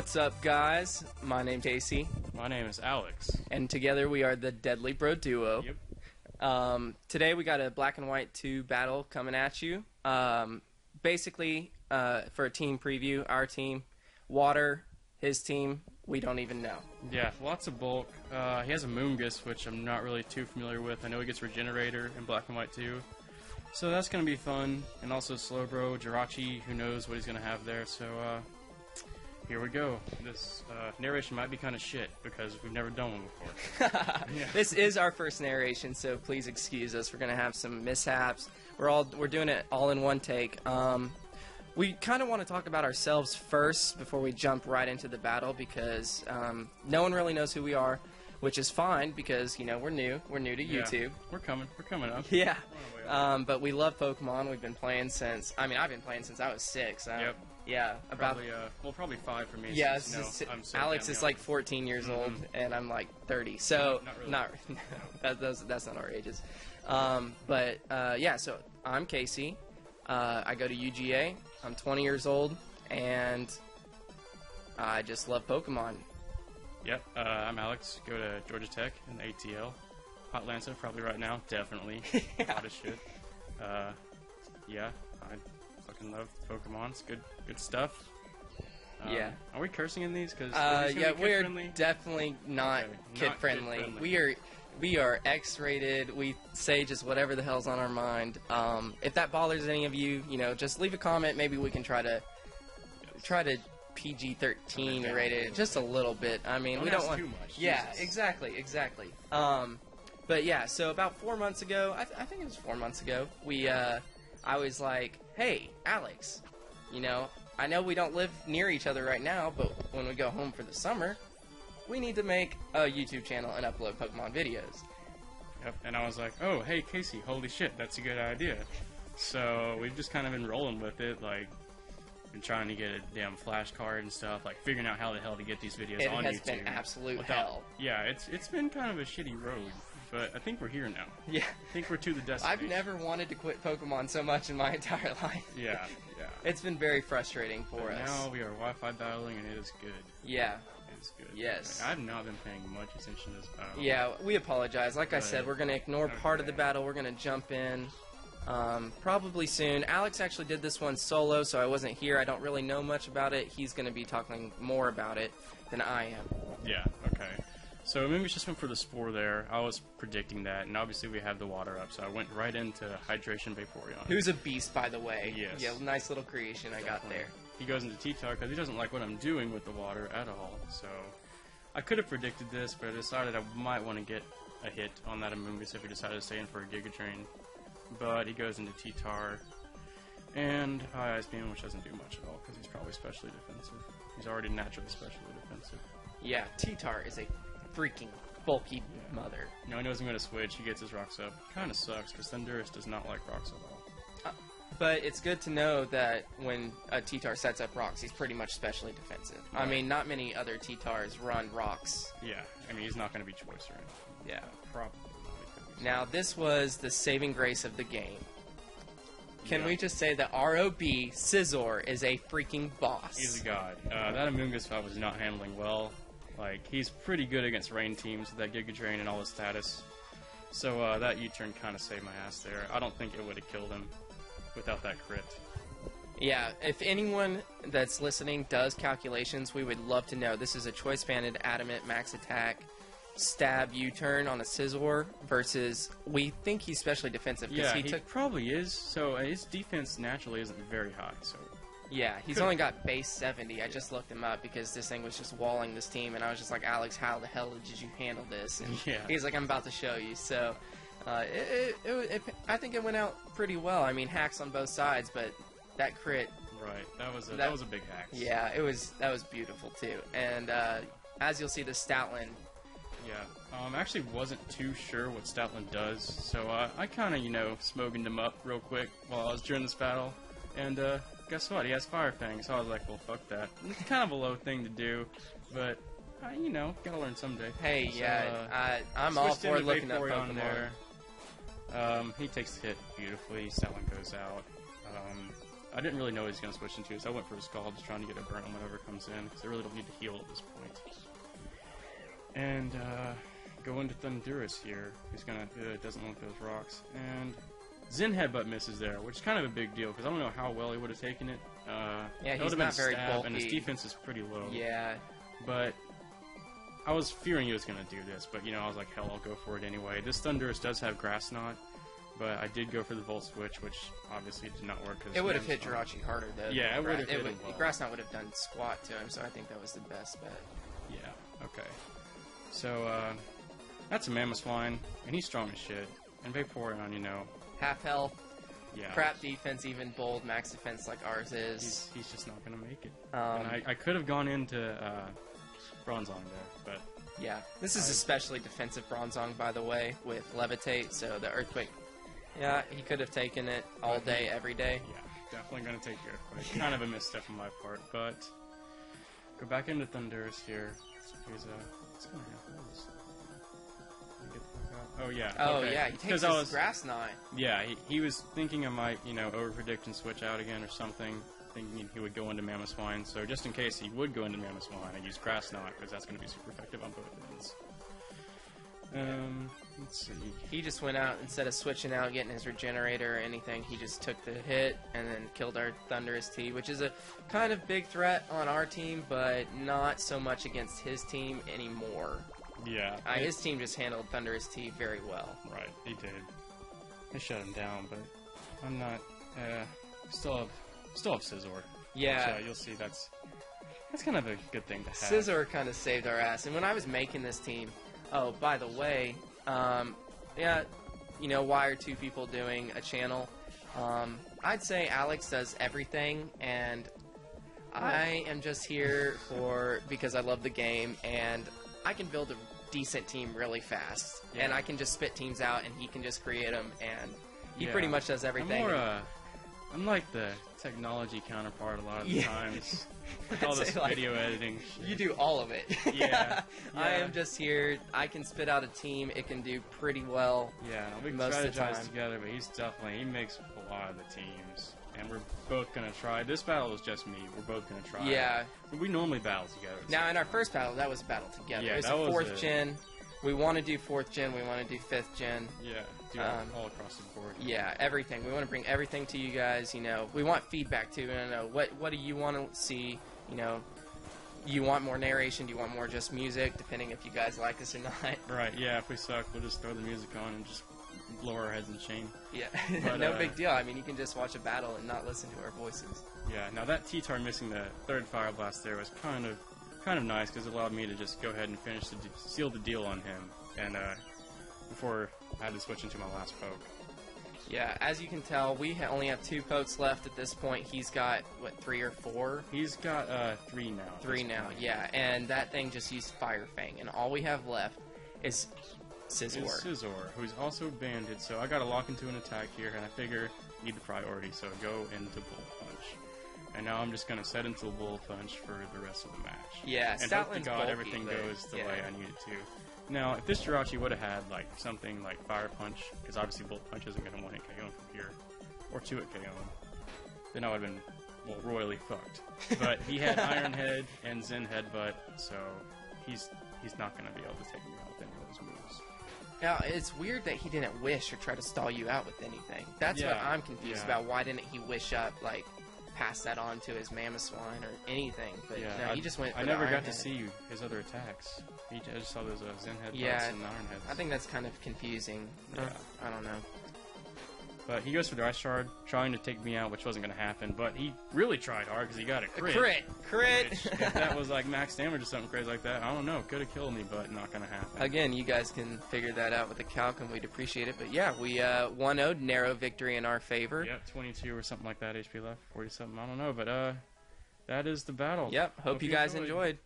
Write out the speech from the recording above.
What's up, guys? My name's Casey. My name is Alex. And together we are the TheDeadlyBroduo. Yep. Today we got a black and white 2 battle coming at you. Basically, for a team preview, our team, Water, his team, we don't even know. Yeah, lots of bulk. He has Amoonguss, which I'm not really too familiar with. I know he gets Regenerator in black and white too. So that's going to be fun. And also Slowbro, Jirachi, who knows what he's going to have there. So here we go. This narration might be kind of shit because we've never done one before. Yeah. This is our first narration, so please excuse us. We're going to have some mishaps. We're doing it all in one take. We kind of want to talk about ourselves first before we jump right into the battle because no one really knows who we are, which is fine because, you know, we're new. We're new to YouTube. We're coming up. Yeah. But we love Pokemon. We've been playing since, I've been playing since I was 6. Yep. Yeah. Probably 5 for me. Yeah, since, I'm so Alex is like 14 years old and I'm like 30. So, not really. that's not our ages. Yeah, so I'm Casey. I go to UGA. I'm 20 years old, and I just love Pokemon. Yep, I'm Alex. Go to Georgia Tech in the ATL. Hot Lancer, probably right now, definitely. Hot as shit. Yeah, I fucking love Pokemon. It's good stuff. Yeah. Are we cursing in these? Cause yeah, we're definitely not kid friendly. We are X-rated. We say just whatever the hell's on our mind. If that bothers any of you, you know, just leave a comment. Maybe we can try to PG-13 rate it just a little bit. I mean, we don't want too much. Yeah, Jesus. exactly. But yeah, so about 4 months ago, I think it was 4 months ago, I was like, hey, Alex, you know, I know we don't live near each other right now, but when we go home for the summer, we need to make a YouTube channel and upload Pokemon videos. Yep, and I was like, oh, hey, Casey, holy shit, that's a good idea. So we've just kind of been rolling with it, like, been trying to get a damn flashcard and stuff, like figuring out how the hell to get these videos on YouTube. It has been absolute hell. Yeah, it's been kind of a shitty road, but I think we're here now. Yeah. I think we're to the destination. I've never wanted to quit Pokemon so much in my entire life. Yeah. It's been very frustrating for us. Now we are Wi-Fi battling, and it is good. Yeah. It's good. Yes. I've not been paying much attention to this battle. Yeah, we apologize. Like I said, we're going to ignore part of the battle. We're going to jump in probably soon. Alex actually did this one solo, so I wasn't here. I don't really know much about it. He's going to be talking more about it than I am. Yeah, okay. So maybe just went for the Spore there. I was predicting that, and obviously we have the water up, so I went right into Hydration Vaporeon. Who's a beast, by the way. Yes. Yeah, nice little creation I got there. He goes into T-Tar because he doesn't like what I'm doing with the water at all. So I could have predicted this, but I decided I might want to get a hit on that Amoonguss if he decided to stay in for a Giga Drain. But he goes into T-Tar and High Ice Beam, which doesn't do much at all because he's probably specially defensive. He's already naturally specially defensive. Yeah, T-Tar is a freaking bulky mother. You know, he knows I'm going to switch. He gets his rocks up. Kind of sucks because Thundurus does not like rocks at all. But it's good to know that when a T-Tar sets up rocks, he's pretty much specially defensive. Right. I mean, not many other T-Tars run rocks. Yeah, I mean, he's not going to be choice or anything. Yeah. Probably. Now, this was the saving grace of the game. Can we just say that ROB, SCIZOR, is a freaking boss? He's a god. That Amoonguss fight was not handling well. Like, he's pretty good against rain teams with that Giga Drain and all his status. So that U-turn kind of saved my ass there. I don't think it would have killed him without that crit. Yeah, if anyone that's listening does calculations, we would love to know. This is a choice banded adamant max attack stab U-turn on a SCIZOR versus we think he's specially defensive. Yeah, he probably is. So his defense naturally isn't very high. So yeah, he's only got base 70. I just looked him up because this thing was just walling this team, and I was just like, Alex, how the hell did you handle this? And he's like, I'm about to show you. So I think it went out pretty well. I mean, hacks on both sides, but that crit. Right, that was a big hack. Yeah, that was beautiful too. And as you'll see, the Stoutland. Yeah, I actually wasn't too sure what Stoutland does, so I kind of, smoking him up real quick while I was during this battle, and guess what? He has Fire Fang, so I was like, well, fuck that. It's kind of a low thing to do, but, gotta learn someday. Hey, so, yeah, I'm all for looking up Pokemon. There. He takes the hit beautifully, Stoutland goes out. I didn't really know what he was going to switch into, so I went for a Scald, just trying to get a burn on whatever comes in, because I really don't need to heal at this point. And, go into Thundurus here, who's going to, doesn't want those rocks, and Zen Headbutt misses there, which is kind of a big deal, because I don't know how well he would have taken it. Yeah, he's not been very bulky. and his defense is pretty low. Yeah. But I was fearing he was going to do this, but, you know, I was like, hell, I'll go for it anyway. This Thundurus does have Grass Knot, but I did go for the Volt Switch, which obviously did not work. It would have hit Jirachi harder, though. Yeah, it would have hit him well. Grass Knot would have done squat to him, so I think that was the best bet. Yeah, okay. So, that's a Mamoswine, and he's strong as shit. And Vaporeon, you know. Half health. Yeah. Crap defense, even bold max defense like ours is. He's just not going to make it. And I could have gone into Bronzong there, but... Yeah, this is especially defensive Bronzong, by the way, with Levitate, so the Earthquake... Yeah, he could have taken it all day, every day. Yeah, definitely going to take the Earthquake. Kind of a misstep on my part, but... Go back into Thundurus here. Here's what's going to happen? Oh, yeah. Oh, okay. yeah, he takes his Grass Knot. Yeah, he was thinking I might, you know, overpredict and switch out again or something, thinking he would go into Mamoswine. So just in case he would go into Mamoswine, I use Grass Knot, because that's going to be super effective on both ends. Let's see. He just went out, instead of switching out, getting his Regenerator or anything, he just took the hit and then killed our Thundurus T, which is a kind of big threat on our team, but not so much against his team anymore. Yeah. His team just handled Thundurus T very well. Right, he did. They shut him down, but I'm not. Still have SCIZOR. Yeah. Which, you'll see that's kind of a good thing to have. SCIZOR kind of saved our ass. And when I was making this team, oh, by the way, yeah, you know, why are two people doing a channel? I'd say Alex does everything, and I am just here because I love the game, and I can build a decent team really fast, and I can just spit teams out, and he can just create them, and he pretty much does everything. I'm like the technology counterpart a lot of the times. With all this video editing shit. You do all of it. Yeah. I am just here. I can spit out a team. It can do pretty well. Yeah, we most of the time. strategize together, but he makes a lot of the teams. And we're both going to try. This battle was just me. We're both going to try. Yeah. We normally battle together. Now, in our first battle, that was a battle together. Yeah, it was that a was 4th gen. We want to do 4th gen. We want to do 5th gen. Yeah, do all across the board. Yeah, everything. We want to bring everything to you guys. You know, we want feedback too. We want to know what do you want to see. You know, you want more narration? Do you want more just music? Depending if you guys like us or not. Right. Yeah. If we suck, we'll just throw the music on and just blow our heads in shame. Yeah. But, no big deal. I mean, you can just watch a battle and not listen to our voices. Yeah. Now that T-Tar missing the 3rd Fire Blast there was kind of nice, because it allowed me to just go ahead and finish seal the deal on him, and before I had to switch into my last poke. Yeah, as you can tell, we only have 2 pokes left at this point. He's got, what, 3 or 4? He's got 3 now. 3 now, yeah. And that thing just used Fire Fang. And all we have left is SCIZOR. It's SCIZOR, who's also banded. So I got to lock into an attack here, and I figure need the priority, so go into Bull Punch. And now I'm just going to set into the Bull Punch for the rest of the match. Yeah, and hope to God everything goes the way I need it to. Now, if this Jirachi would have had like something like Fire Punch, because obviously Bolt Punch isn't going to 1-hit KO him from here, or 2-hit KO him, then I would have been, well, royally fucked. But he had Iron Head and Zen Headbutt, so he's not going to be able to take me out with any of those moves. Now, it's weird that he didn't wish or try to stall you out with anything. That's what I'm confused about. Why didn't he wish up, like, pass that on to his Mamoswine or anything? But no, he just went for I never the got to Iron see his other attacks. I just saw those Zen Headbutts and Iron Heads. I think that's kind of confusing. Yeah. I don't know. But he goes for the Ice Shard, trying to take me out, which wasn't going to happen. But he really tried hard because he got a crit. Crit! Which, if that was like max damage or something crazy like that, I don't know. Could have killed me, but not going to happen. Again, you guys can figure that out with the calc, and we'd appreciate it. But yeah, we 1-0'd, narrow victory in our favor. Yep, 22 or something like that HP left, 40 something, I don't know. But that is the battle. Yep, hope you guys enjoyed.